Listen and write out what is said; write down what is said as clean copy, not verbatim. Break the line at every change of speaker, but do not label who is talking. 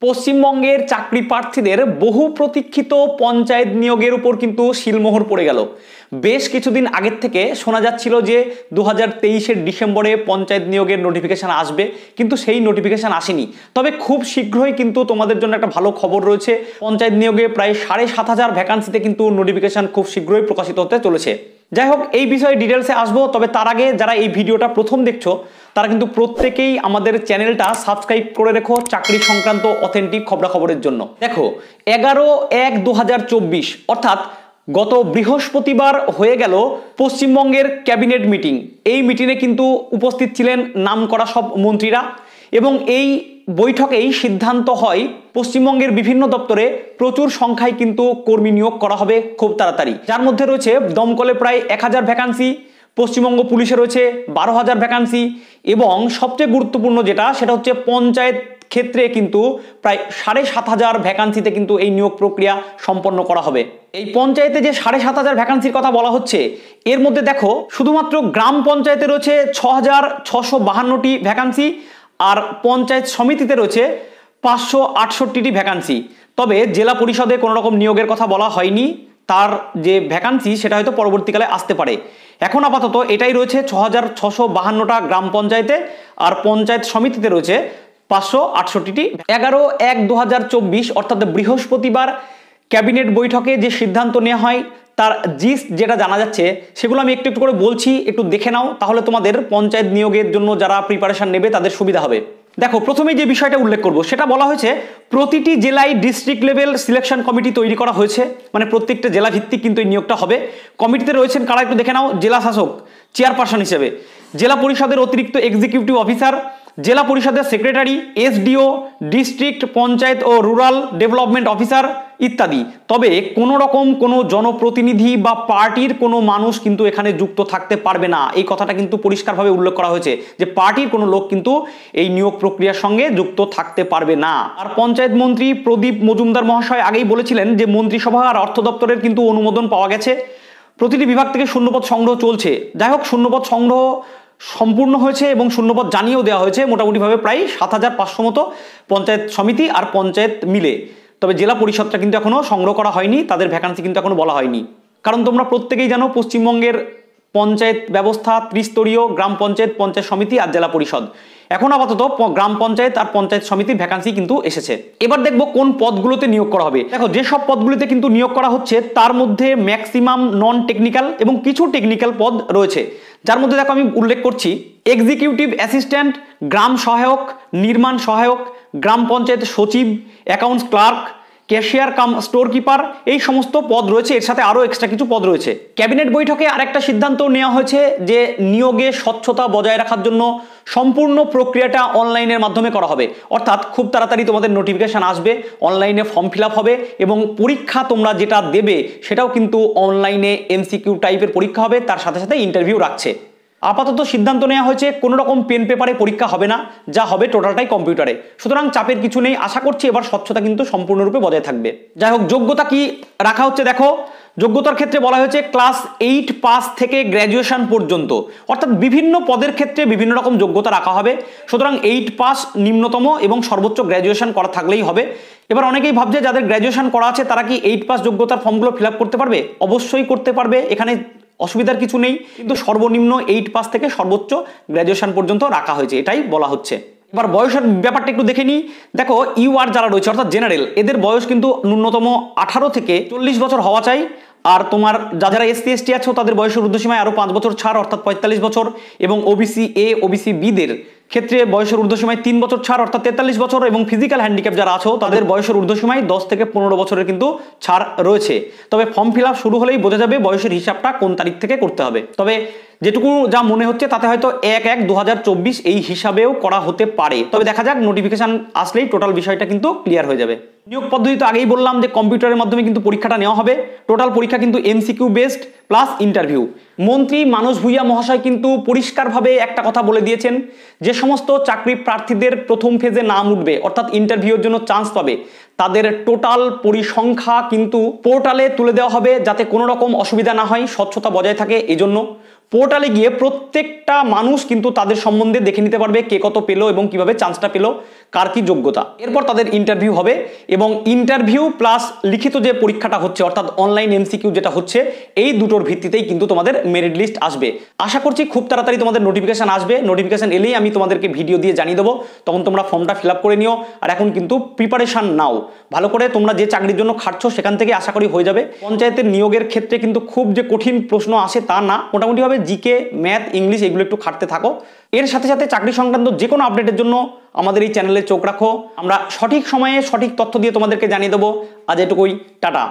পশ্চিমবঙ্গের চাকরি প্রার্থীদের বহু প্রতীক্ষিত পঞ্চায়েত নিয়োগের উপর কিন্তু শিলমোহর পড়ে গেল। বেশ কিছুদিন আগের থেকে শোনা যাচ্ছিল যে 2023-এর ডিসেম্বরে পঞ্চায়েত নিয়োগের নোটিফিকেশন আসবে, কিন্তু সেই নোটিফিকেশন আসেনি। তবে খুব শীঘ্রই কিন্তু তোমাদের জন্য একটা ভালো খবর রয়েছে। পঞ্চায়েত নিয়োগে প্রায় 7,500 ভ্যাকান্সিতে কিন্তু নোটিফিকেশন খুব শীঘ্রই প্রকাশিত হতে চলেছে। যাই হোক, এই বিষয়ে ডিটেলসে আসবো। তবে তার আগে যারা এই ভিডিওটা প্রথম দেখছো তারা কিন্তু প্রত্যেকেই আমাদের চ্যানেলটা সাবস্ক্রাইব করে রেখো চাকরি সংক্রান্ত অথেন্টিক খবরাখবরের জন্য। দেখো, 11/1/2024 অর্থাৎ গত বৃহস্পতিবার হয়ে গেল পশ্চিমবঙ্গের ক্যাবিনেট মিটিং। এই মিটিংয়ে কিন্তু উপস্থিত ছিলেন নামকরা সব মন্ত্রীরা এবং এই বৈঠকেই সিদ্ধান্ত হয় পশ্চিমবঙ্গের বিভিন্ন দপ্তরে প্রচুর সংখ্যায় কিন্তু কর্মী নিয়োগ করা হবে খুব তাড়াতাড়ি। যার মধ্যে রয়েছে দমকলে প্রায় 1000 ভ্যাকান্সি, পশ্চিমবঙ্গ পুলিশে রয়েছে 12,000 ভ্যাকান্সি এবং সবচেয়ে গুরুত্বপূর্ণ যেটা সেটা হচ্ছে পঞ্চায়েত ক্ষেত্রে কিন্তু প্রায় 7,500 ভ্যাকান্সিতে কিন্তু এই নিয়োগ প্রক্রিয়া সম্পন্ন করা হবে। এই পঞ্চায়েতে যে 7,500 ভ্যাকান্সির কথা বলা হচ্ছে, এর মধ্যে দেখো শুধুমাত্র গ্রাম পঞ্চায়েতে রয়েছে 6,652টি ভ্যাকান্সি আর পঞ্চায়েত সমিতিতে রয়েছে 568টি ভ্যাকান্সি। তবে জেলা পরিষদে কোনো রকম নিয়োগের কথা বলা হয়নি, তার যে ভ্যাকান্সি সেটা হয়তো পরবর্তীকালে আসতে পারে। এখন আপাতত এটাই রয়েছে 6,652টা গ্রাম পঞ্চায়েতে আর পঞ্চায়েত সমিতিতে রয়েছে 568টি। 11/1/2024 অর্থাৎ বৃহস্পতিবার ক্যাবিনেট বৈঠকে যে সিদ্ধান্ত নেওয়া হয় তার জিস্ট যেটা জানা যাচ্ছে সেগুলো আমি একটু একটু করে বলছি, একটু দেখে নাও, তাহলে তোমাদের পঞ্চায়েত নিয়োগের জন্য যারা প্রিপারেশন নেবে তাদের সুবিধা হবে। দেখো, প্রথমেই যে বিষয়টা উল্লেখ করব সেটা বলা হয়েছে প্রতিটি জেলায় ডিস্ট্রিক্ট লেভেল সিলেকশন কমিটি তৈরি করা হয়েছে, মানে প্রত্যেকটা জেলা ভিত্তিক কিন্তু এই নিয়োগটা হবে। কমিটিতে রয়েছেন কারা একটু দেখে নাও। জেলা শাসক চেয়ারপারসন হিসেবে, জেলা পরিষদের অতিরিক্ত এক্সিকিউটিভ অফিসার, জেলা পরিষদের সেক্রেটারি, এসডিও, ডিস্ট্রিক্ট পঞ্চায়েত ও রুরাল ডেভেলপমেন্ট অফিসার ইত্যাদি। তবে কোনো রকম কোনো জনপ্রতিনিধি বা পার্টির কোনো মানুষ কিন্তু এখানে যুক্ত থাকতে পারবে না। এই কথাটা কিন্তু পরিষ্কারভাবে উল্লেখ করা হয়েছে যে পার্টির কোনো লোক কিন্তু এই নিয়োগ প্রক্রিয়ার সঙ্গে যুক্ত থাকতে পারবে না। আর পঞ্চায়েত মন্ত্রী প্রদীপ মজুমদার মহাশয় আগেই বলেছিলেন যে মন্ত্রিসভা আর অর্থ দপ্তরের কিন্তু অনুমোদন পাওয়া গেছে, প্রতিটি বিভাগ থেকে শূন্যপদ সংগ্রহ চলছে। যাই হোক, শূন্যপদ সংগ্রহ সম্পূর্ণ হয়েছে এবং শূন্যপদ জানিয়েও দেওয়া হয়েছে মোটামুটিভাবে প্রায় 7,500 মতো পঞ্চায়েত সমিতি আর পঞ্চায়েত মিলে। তবে জেলা পরিষদটা কিন্তু এখনো সংগ্রহ করা হয়নি, তাদের ভ্যাকান্সি কিন্তু এখনো বলা হয়নি। কারণ তোমরা প্রত্যেকেই জানো পশ্চিমবঙ্গের পঞ্চায়েত ব্যবস্থা ত্রিস্তরীয়: গ্রাম পঞ্চায়েত, পঞ্চায়েত সমিতি আর জেলা পরিষদ। এখন আপাতত গ্রাম পঞ্চায়েত আর পঞ্চায়েত সমিতির ভ্যাকান্সি কিন্তু এসেছে। এবার দেখবো কোন পদগুলোতে নিয়োগ করা হবে। দেখো, যেসব পদগুলিতে কিন্তু নিয়োগ করা হচ্ছে তার মধ্যে ম্যাক্সিমাম নন টেকনিক্যাল এবং কিছু টেকনিক্যাল পদ রয়েছে। যার মধ্যে দেখো আমি উল্লেখ করছি এক্সিকিউটিভ অ্যাসিস্ট্যান্ট, গ্রাম সহায়ক, নির্মাণ সহায়ক, গ্রাম পঞ্চায়েত সচিব, অ্যাকাউন্টস ক্লার্ক, ক্যাশিয়ার কাম স্টোর কিপার, এই সমস্ত পদ রয়েছে। এর সাথে আরও এক্সট্রা কিছু পদ রয়েছে। ক্যাবিনেট বৈঠকে আরেকটা সিদ্ধান্ত নেওয়া হয়েছে যে নিয়োগে স্বচ্ছতা বজায় রাখার জন্য সম্পূর্ণ প্রক্রিয়াটা অনলাইনের মাধ্যমে করা হবে। অর্থাৎ খুব তাড়াতাড়ি তোমাদের নোটিফিকেশান আসবে, অনলাইনে ফর্ম ফিল আপ হবে এবং পরীক্ষা তোমরা যেটা দেবে সেটাও কিন্তু অনলাইনে এমসিকিউ টাইপের পরীক্ষা হবে, তার সাথে সাথে ইন্টারভিউ রাখছে। আপাতত সিদ্ধান্ত নেওয়া হয়েছে কোনো রকম পেন পেপারে পরীক্ষা হবে না, যা হবে টোটালটাই কম্পিউটারে। সুতরাং চাপের কিছু নেই। আশা করছি এবার স্বচ্ছতা কিন্তু সম্পূর্ণরূপে বজায় থাকবে। যাই হোক, যোগ্যতা কি রাখা হচ্ছে দেখো। যোগ্যতার ক্ষেত্রে বলা হয়েছে ক্লাস 8 পাস থেকে গ্র্যাজুয়েশন পর্যন্ত, অর্থাৎ বিভিন্ন পদের ক্ষেত্রে বিভিন্ন রকম যোগ্যতা রাখা হবে। সুতরাং 8 পাস নিম্নতম এবং সর্বোচ্চ গ্র্যাজুয়েশন করা থাকলেই হবে। এবার অনেকেই ভাবছে যাদের গ্র্যাজুয়েশন করা আছে তারা কি 8 পাস যোগ্যতার ফর্মগুলো ফিল আপ করতে পারবে? অবশ্যই করতে পারবে, এখানে অসুবিধার কিছু নেই। কিন্তু সর্বনিম্ন 8 পাস থেকে সর্বোচ্চ গ্র্যাজুয়েশন পর্যন্ত রাখা হয়েছে, এটাই বলা হচ্ছে। এবার বয়সের ব্যাপারটা একটু দেখে নিই। দেখো, ইউআর যারা রয়েছে অর্থাৎ জেনারেল, এদের বয়স কিন্তু ন্যূনতম 18 থেকে 40 বছর হওয়া চাই। আর তোমার যারা এসসি এসটি আছো তাদের বয়সের ঊর্ধ্বসীমায় আরও 5 বছর ছাড়, অর্থাৎ 45 বছর। এবং ওবিসি এ, ওবিসি বিদের ক্ষেত্রে বয়সের ঊর্ধ্বসীমায় 3 বছর ছাড়, অর্থাৎ 43 বছর। এবং ফিজিক্যাল হ্যান্ডিক্যাপ যারা আছো তাদের বয়সের ঊর্ধ্বসীমায় 10 থেকে 15 বছরের কিন্তু ছাড় রয়েছে। তবে ফর্ম ফিল আপ শুরু হলেই বোঝা যাবে বয়সের হিসাবটা কোন তারিখ থেকে করতে হবে। তবে যেটুকু যা মনে হচ্ছে তাতে হয়তো 1/1/2024 এই হিসাবেও করা হতে পারে। তবে দেখা যাক, নোটিফিকেশন আসলেই টোটাল বিষয়টা কিন্তু ক্লিয়ার হয়ে যাবে। নিয়োগ পদ্ধতি তো আগেই বললাম যে কম্পিউটারের মাধ্যমে কিন্তু পরীক্ষাটা নেওয়া হবে। টোটাল পরীক্ষা কিন্তু এমসিকিউ বেসড প্লাস ইন্টারভিউ। মন্ত্রী মানস ভূঁইয়া মহাশয় কিন্তু পরিষ্কারভাবে একটা কথা বলে দিয়েছেন, যে সমস্ত চাকরি প্রার্থীদের প্রথম ফেজে নাম উঠবে অর্থাৎ ইন্টারভিউর জন্য চান্স পাবে, তাদের টোটাল পরিসংখ্যা কিন্তু পোর্টালে তুলে দেওয়া হবে যাতে কোনো রকম অসুবিধা না হয়, স্বচ্ছতা বজায় থাকে। এই জন্য পোর্টালে গিয়ে প্রত্যেকটা মানুষ কিন্তু তাদের সম্বন্ধে দেখে নিতে পারবে কে কত পেলো এবং কিভাবে চান্সটা পেলো, কার কি যোগ্যতা। এরপর তাদের ইন্টারভিউ হবে এবং ইন্টারভিউ প্লাস লিখিত যে পরীক্ষাটা হচ্ছে অর্থাৎ অনলাইন এমসিকিউ যেটা হচ্ছে, এই দুটোর ভিত্তিতেই কিন্তু তোমাদের মেরিট লিস্ট আসবে। আশা করছি খুব তাড়াতাড়ি তোমাদের নোটিফিকেশন আসবে। নোটিফিকেশন এলেই আমি তোমাদেরকে ভিডিও দিয়ে জানিয়ে দেবো, তখন তোমরা ফর্মটা ফিল আপ করে নিও। আর এখন কিন্তু প্রিপারেশন নাও ভালো করে, তোমরা যে চাকরির জন্য খাটছো সেখান থেকে আশা করি হয়ে যাবে। পঞ্চায়েতের নিয়োগের ক্ষেত্রে কিন্তু খুব যে কঠিন প্রশ্ন আসে তা না, মোটামুটিভাবে জিকে, ম্যাথ, ইংলিশ এগুলো একটু খাটতে থাকো। এর সাথে সাথে চাকরি সংক্রান্ত যে কোনো আপডেটের জন্য আমাদের এই চ্যানেলে চোখ রাখো। আমরা সঠিক সময়ে সঠিক তথ্য দিয়ে তোমাদেরকে জানিয়ে দেবো। আজ এটুকুই, টাটা।